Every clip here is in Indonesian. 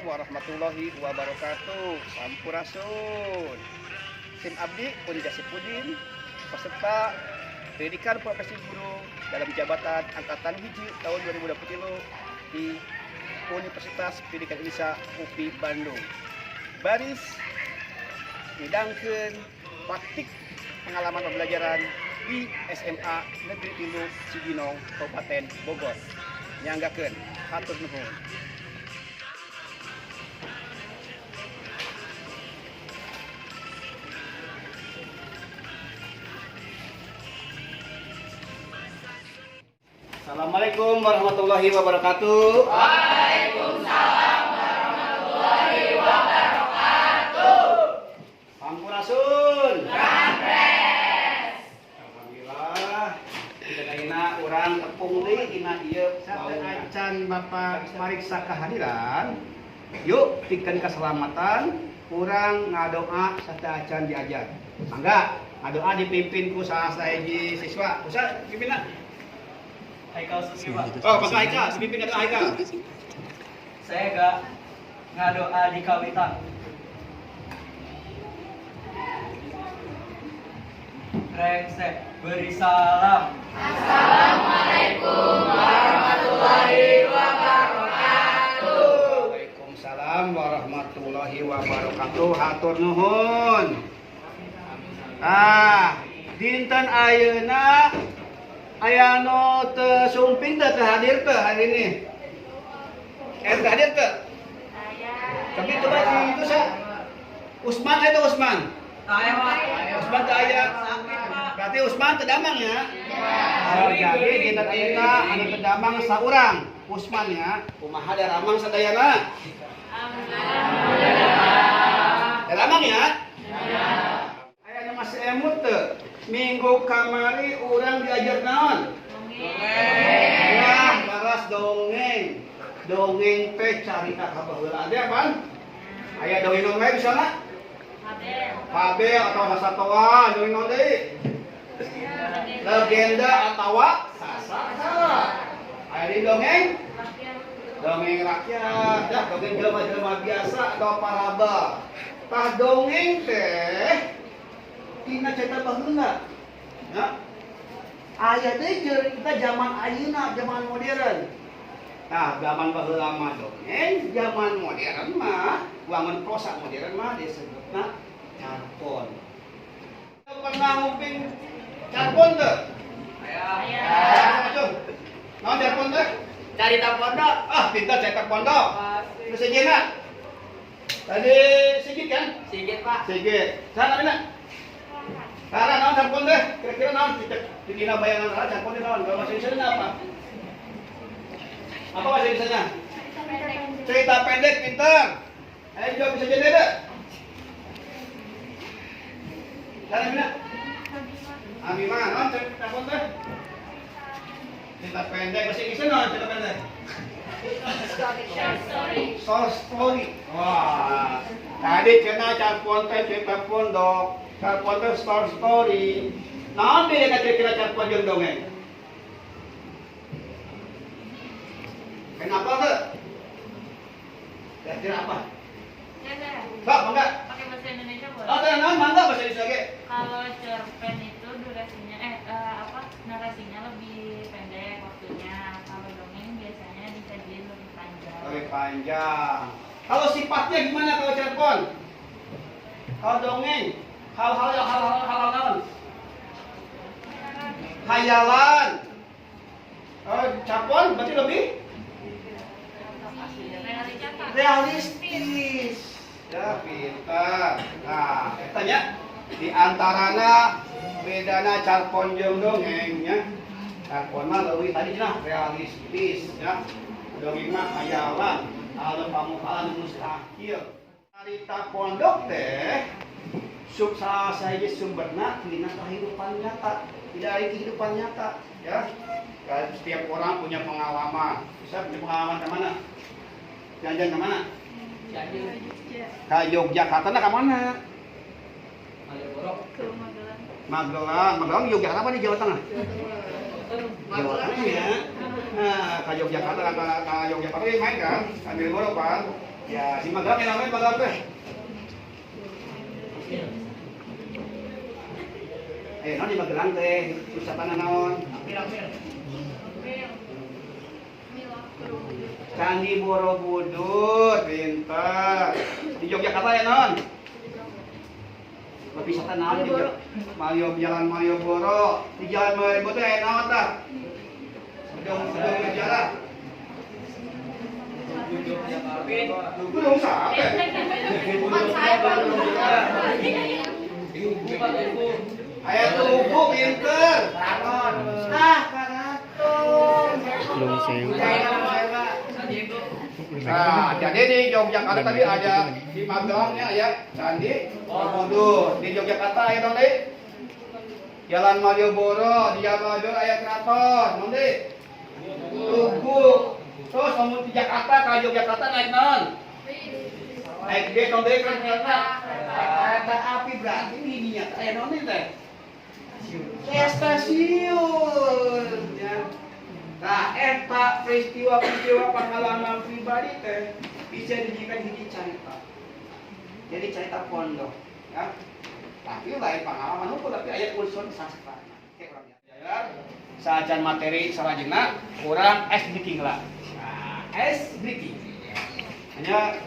warahmatullahi wabarakatuh. Sampurasun. Sim Abdi Pun Jasipudin, peserta pendidikan profesi guru dalam jabatan Angkatan Hiji tahun 2023 di Universitas Pendidikan Indonesia UPI Bandung. Baris ngidangkeun praktik pengalaman pembelajaran di SMA Negeri 3 Cibinong, Kabupaten Bogor. Nyanggakeun, hatur nuhun. Assalamualaikum warahmatullahi wabarakatuh. Waalaikumsalam warahmatullahi wabarakatuh. Sampurasun. Rampres. Alhamdulillah. Dina urang tepung deui dina ieu acan Bapak mariksa kehadiran. Yuk pikeun keselamatan urang ngadoa sarta acan diajar. Mangga ngadoa dipimpin ku salah sahiji siswa. Ustaz pimpinna. Haikal Susi, Pak. Oh, Pak Haikal, pimpin ngadoa Haikal. Saya gak ngadoa di kawitan. Rengsek beri salam. Assalamualaikum warahmatullahi wabarakatuh. Waalaikumsalam warahmatullahi wabarakatuh. Hatur nuhun. Dinten ayeuna aya nu teu sumping teu hadir teu hari ini. Teu hadir teu? Tapi coba itu sa. Usman itu Usman. Saya, Pak. Usman teu aya. Berarti Usman teu damang ya? Oh, jadi dinten ayeuna anu teu damang saurang. Usman ya. Kumaha daramang sadayana? Alhamdulillah. Daramang ya? Aya nu masih emut teu? Minggu kamari urang diajar naon? Dongeng. Nah, laras dongeng. Dongeng teh carita ka baheula ade apaan? Aya dongeng naon bisa na? Fabel atau Sasatoa, dongeng naon deui? Legenda atawa sastra. Aya di dongeng? Dongeng rakyat, dah dongeng jelema-jelema biasa atau parabel. Tah dongeng teh tina cerita baheula. Ya. Aya teh cerita zaman ayeuna, zaman modern. Nah, zaman baheula mah dongeng, zaman modern mah wangun prosa modern mah disebutna carpon. Pernah nguping carpon teu? Atuh. Naon carpon teh? Carita pondok. Pintar cetak pondok. Terus sejenak. Tadi Sigit kan? Sigit, Pak. Sigit. Sana mana? Karena naon carpon teh? Kira-kira naon di dina bayangan ra carpon teh naon? Kalau bahasa Indonesia apa? Apa bahasa Indonesia? Cerita pendek pintar. Ayo jawab bisa jadi deh. Sana mana? Amimah, naon carpon teh? Cerita pendek bahasa Inggrisnya naon cerita pendek? Short story. Wah. Tadi cenah carpon teh cerita pondok. Carpon teh short story. Naon bedana kira-kira carpon jeung dongeng? Kenapa tuh? Kira-kira apa? Pak, mangga. Pakai bahasa Indonesia boleh. Oh, naon mangga bahasa Indonesia ge? Kalau cerpen itu durasinya narasinya lebih pendek waktunya. Kalau dongeng biasanya disajiin lebih panjang. Lebih panjang. Kalau sifatnya gimana kalau carpon? Kalau dongeng, hal-hal naon? Hayalan. Oh, carpon berarti lebih realistis. Ya, pintar. Nah, tanya di antarana bedana carpon jeung dongengnya. Carpon mah leuwih tadi cenah realistis ya. Dongeng mah hayalan, alam pamukaan mustahil. Cerita pondok teh saha sumberna tina kehidupan nyata, tidak dari kehidupan nyata ya. Setiap orang punya pengalaman. Bisa punya pengalaman ke mana? Jalan-jalan ke mana? Ke Yogyakarta ke mana? Magelang, Yogyakarta apa di Jawa Tengah? Jawa Tengah ya. Nah, ke Yogyakarta main kan? Ambil borok kan? Ya, si magang yang namanya magang teh. Naon di Magelang teh, wisata naon? Candi Borobudur, pintar. Di Yogyakarta ya non? Wisata naon di Jalan Malioboro. Di Jalan Malioboro teh aya naon tah? Gedung sejarah. Gedung sate. Aya tubuh pinter. Karaton. Nah, jadi di Yogyakarta tadi ada di Magelangnya ya Candi Borobudur. Di Yogyakarta ya dong deh. Jalan Malioboro, di Jalan Malioboro aya keraton, dong deh. Tugu. Terus ngomong di Jakarta ke Yogyakarta naik non. Naik bis dong deh kan kereta api berarti ini nya aya non teh. Stasiun. Ya. Nah, eta peristiwa-peristiwa pengalaman pribadi teh bisa dijadikan hiji cerita. Jadi cerita pondok, ya. Tapi lain pengalaman hukum tapi aya unsur sastra. Oke, urang ya. Sajan materi salajengna urang ice breaking lah. Nah, ice breaking. Hanya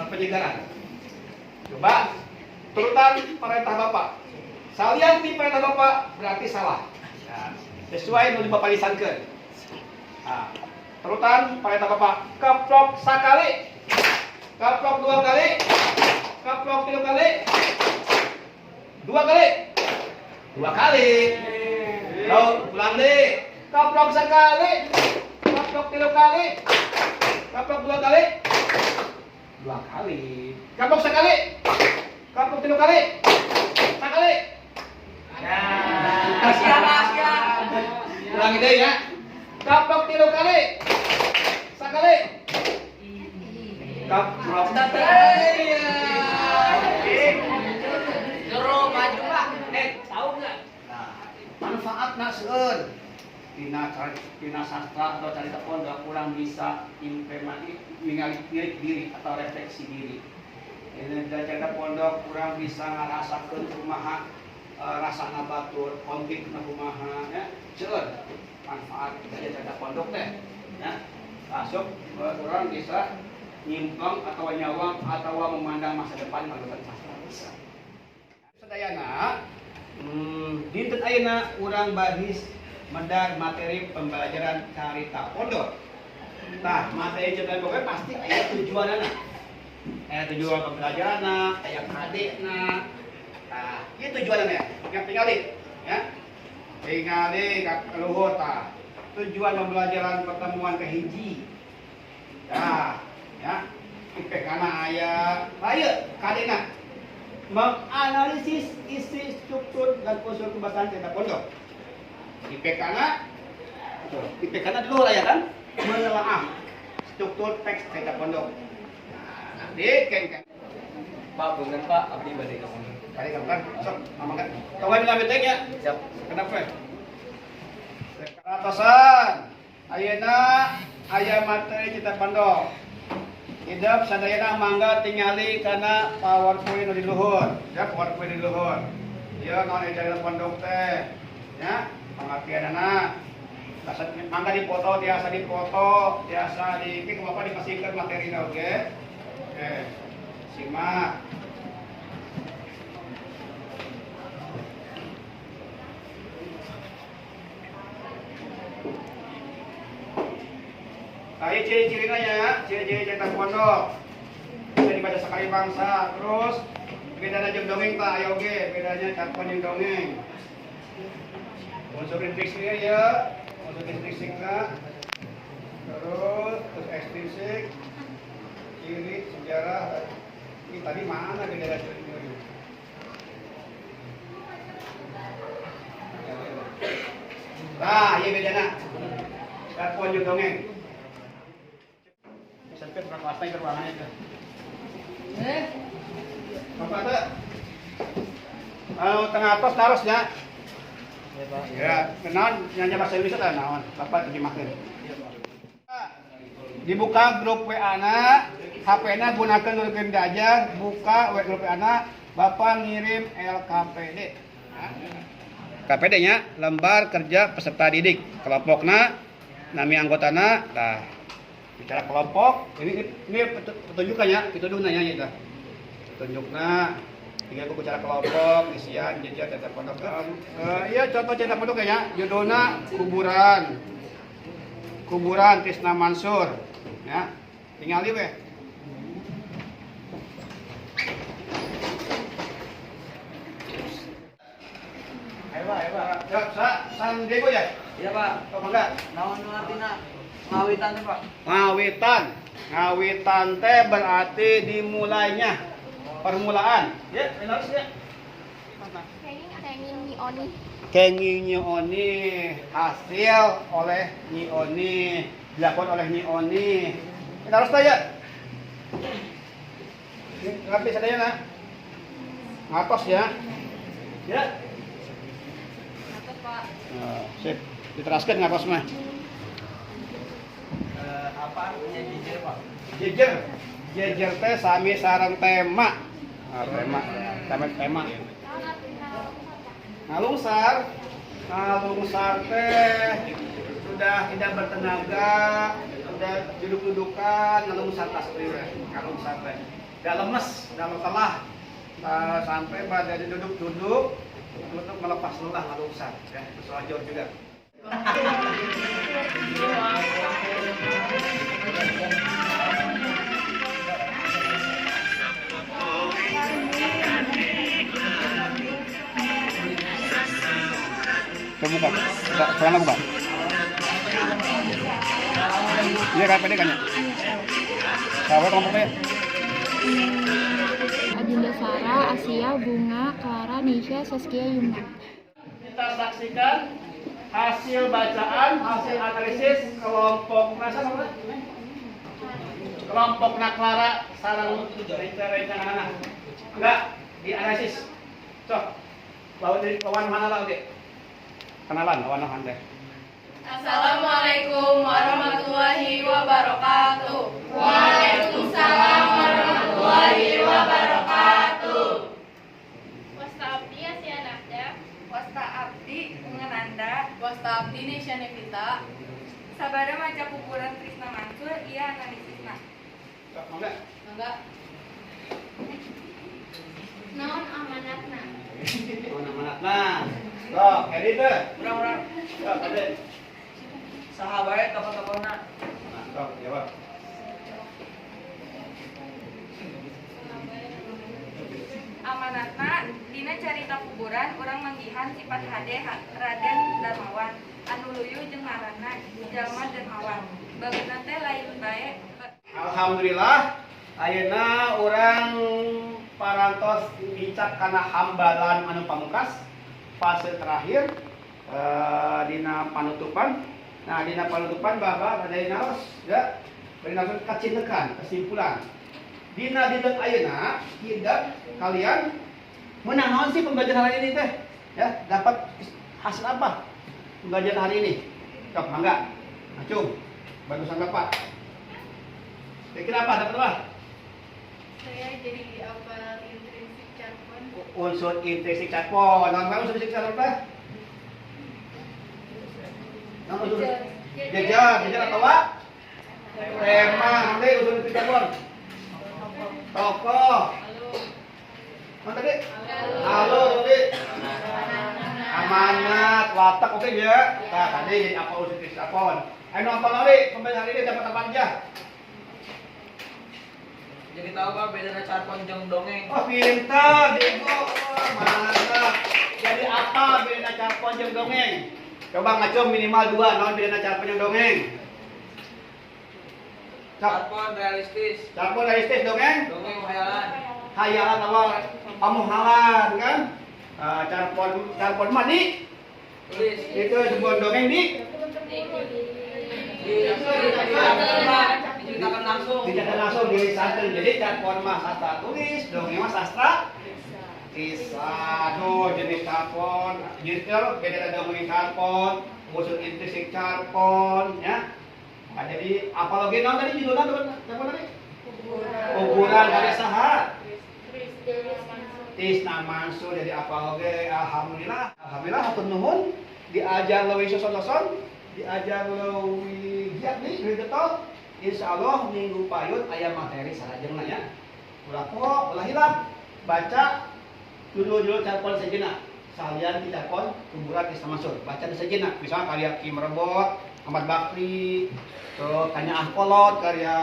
penyegaran. Coba turutan perintah Bapak. Salian di perintah Bapak berarti salah. Nah, sesuai nu Bapak lisankeun. Nah, turutan perintah Bapak keplok sakali, keplok 2 kali, keplok 3 kali, 2 kali, 2 kali. Lalu ulang deh, keplok sekali, keplok 3 kali, keplok 2 kali, 2 kali, keplok sekali, keplok 3 kali, sekali. Ya, siap. Ulangi deh ya. Kaplok 3 kali. Sekali. Kaplok. Suruh maju Pak. Tahu enggak? Nah, manfaatna seueur. Dina sastra atau carita pondok kurang bisa implementasi ningali diri atau refleksi diri. Ini carita pondok kurang bisa ngarasakeun kumaha rasana batur, konflik kumaha ya. Seueur manfaat dari cerita pondok teh ya masuk orang bisa nyimpang atau nyawang atau memandang masa depan melalui sastra bisa sadayana dinten ayeuna urang bahis medar materi pembelajaran carita pondok. Nah, materi cerita pondok pasti aya tujuanna. Aya tujuan pembelajaranna, aya kadena. Nah, ieu tujuanna ya. Yang tingali ya. Tingali luhur tah. Tujuan pembelajaran pertemuan kehiji. Nah, ya. IPK-na aya layeut kadena menganalisis isi struktur dan unsur pembahasan cerita pondok. IPK-na di luhur aya kan? Menelaah struktur teks cerita pondok. Nah, nanti kan Pak, punten Pak, abdi bade ka pondok. kali kan sok mangga. Kawan ngambil teh ya. Siap. Kenapa? Keratosan. Ayeuna aya materi cerita pondok. Hidup sadayana mangga tingali kana PowerPoint nu di luhur. Ya, PowerPoint di luhur. Ieu naon cerita pondok teh. Ya, pengertianana. Mangga dipoto, tiasa dipoto, tiasa di kumaha dipasikeun materina oge. Oke. Simak. Kayak ciri-cirinya ya, ciri-ciri cetak pondok bisa dibaca sekali bangsa. Terus bedanya jeung dongeng tak ayo oge, bedanya carpon jeung dongeng. Unsur intrinsik ya, unsur intrinsikna. Terus ekstrinsik, ciri sejarah. Ini tadi mana beda ciri-ciri? Nah, iya bedana. Carpon jeung dongeng. Sampai berapa pasti ke ruangannya itu. Apa ada? Tengah atas narosnya. Ya, kenaon nyanyi bahasa Indonesia teh naon? Bapak terjemahkeun. Dibuka grup WA-na HP-na gunakan nurukeun diajar, buka web grup anak, Bapak ngirim LKPD. KPD nya lembar kerja peserta didik. Kelompokna nami anggotana tah bicara kelompok ini petunjukannya pituduhna nya eta. Petunjukna tinggal ku bicara kelompok, isian jajar cetak pondok. Iya contoh cetak pondok ya, judulna kuburan. Kuburan Tisna Mansur. Ya. Tinggal we. Ayo Pak, ayo Pak. Ya, San Diego ya? Iya Pak. Oh, enggak. Naon nu artina ngawitan teh Pak? Ngawitan. Ngawitan teh berarti dimulainya. Permulaan. Ya, benar ya. Kenging Oni. Kenging Nyi Oni hasil oleh Nyi Oni, dilakukan oleh Nyi Oni. Kita harus tanya. Ngerti sadaya na? Ngatos ya. Ya. Apa Pak? Sip. Diteraskan ngatos mah. Apa artinya jijir Pak? Jejer. Jejer teh sami sareng tema. Tema. Ngalungsar teh sudah tidak bertenaga, sudah duduk-dudukan, ngalungsar tas ngalungsar teh. Udah lemes, udah lelah, sampai pada duduk-duduk untuk melepas lelah ngalungsar. Ya, itu selajur juga. Buka. Celana buka. Iya KPD kan ya? Sahabat kelompoknya. Adinda Sarah, Asia, Bunga, Clara, Nisha, Saskia, Yumna. Kita saksikan hasil bacaan, hasil analisis kelompok kelompok Clara sarang rencana anak. Enggak dianalisis. Cok. Lawan mana lah oke? Kenalan lawan teh. Assalamualaikum warahmatullahi wabarakatuh. Waalaikumsalam warahmatullahi wabarakatuh. Wasta Abdi, Asia Nafda. Wasta Abdi Ngenanda. Wasta Abdi Nesya Nevita. Sabada maca kuburan Trisna Mansur, iya analisisna. Cok, mau enggak? Enggak. Naon amanatna. Nah, loh, edit deh. Urang-urang. Cok, edit. Saha bae tokoh-tokohna? Nah, cok, jawab. Amanatna dina carita kuburan urang manggihan sifat hade Raden Darmawan anu luyu jeung ngaranna Jalma Darmawan. Bageuna teh lain bae. Alhamdulillah, ayeuna urang parantos dicak kana hambalan anu pamungkas fase terakhir dina panutupan. Nah, dina panutupan Bapak ada naos ya bari naos kacintekan kesimpulan. Dina dinten ayeuna hidup kalian meunang naon sih pembelajaran hari ini teh? Ya, dapat hasil apa? Pembelajaran hari ini. Cok, mangga. Acung, bantu sangka Pak. Kira apa? Dapat apa? Saya jadi apa intrinsik carbon. Unsur intrinsik carbon. Nama unsur intrinsik carbon apa? Nama unsur jajar atau apa? Tema, nanti unsur intrinsik carbon. Tokoh. Mana tadi? Halo tadi. Amanat, watak oke ya. Nah, tadi jadi apa unsur intrinsik carbon? Ayo nonton lagi, pembelajaran hari ini dapat apa aja? Jadi tahu Pak bedanya carpon jeung dongeng. Oh pintar, Diego. Mantap. Jadi apa bedanya carpon jeung dongeng? Coba ngacung minimal 2, non bedanya carpon jeung dongeng. Carpon realistis. Carpon realistis dongeng? Dongeng khayalan. Hayalan awal pamuhalan kan? Carpon mandi. Tulis. Itu sebuah dongeng di Diceritakan langsung. dicatat langsung di santri. Jadi carpon mah sastra tulis, dongeng mah sastra kisah. Aduh, jenis carpon. Jadi kalau beda dongeng carpon, unsur intrinsik carpon, ya. Nah, jadi apalagi non tadi judulnya carpon tadi? Kuburan dari saha? Tisna Mansur jadi apa oke? Alhamdulillah. Alhamdulillah hatur nuhun diajar leuwih soson-soson, diajar leuwih giat nih leuwih getol. Insyaallah minggu payut aya materi sarajengna ya. Ulah kok, ulah hilap. Baca judul-judul carpon sejenak. Salian di carpon kuburan Tisna Mansur. Baca di sejenak. Misalnya karya Ki Merebot, Ahmad Bakri, terus Tanya Ahkolot, karya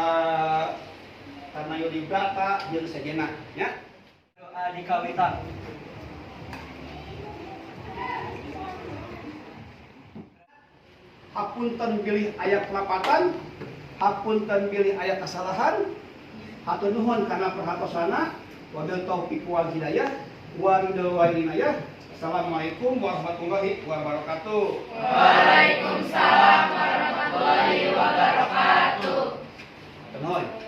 Karna Yudi Brata, jeung sejenak ya. Doa di kawitan. Hapunten pilih ayat kelapatan, hapunten pilih ayat kesalahan. Hatur nuhun kana perhatosana, wabil taufiq wal hidayah, wa ridho wal inayah. Assalamualaikum warahmatullahi wabarakatuh. Waalaikumsalam warahmatullahi wabarakatuh. Nuhun.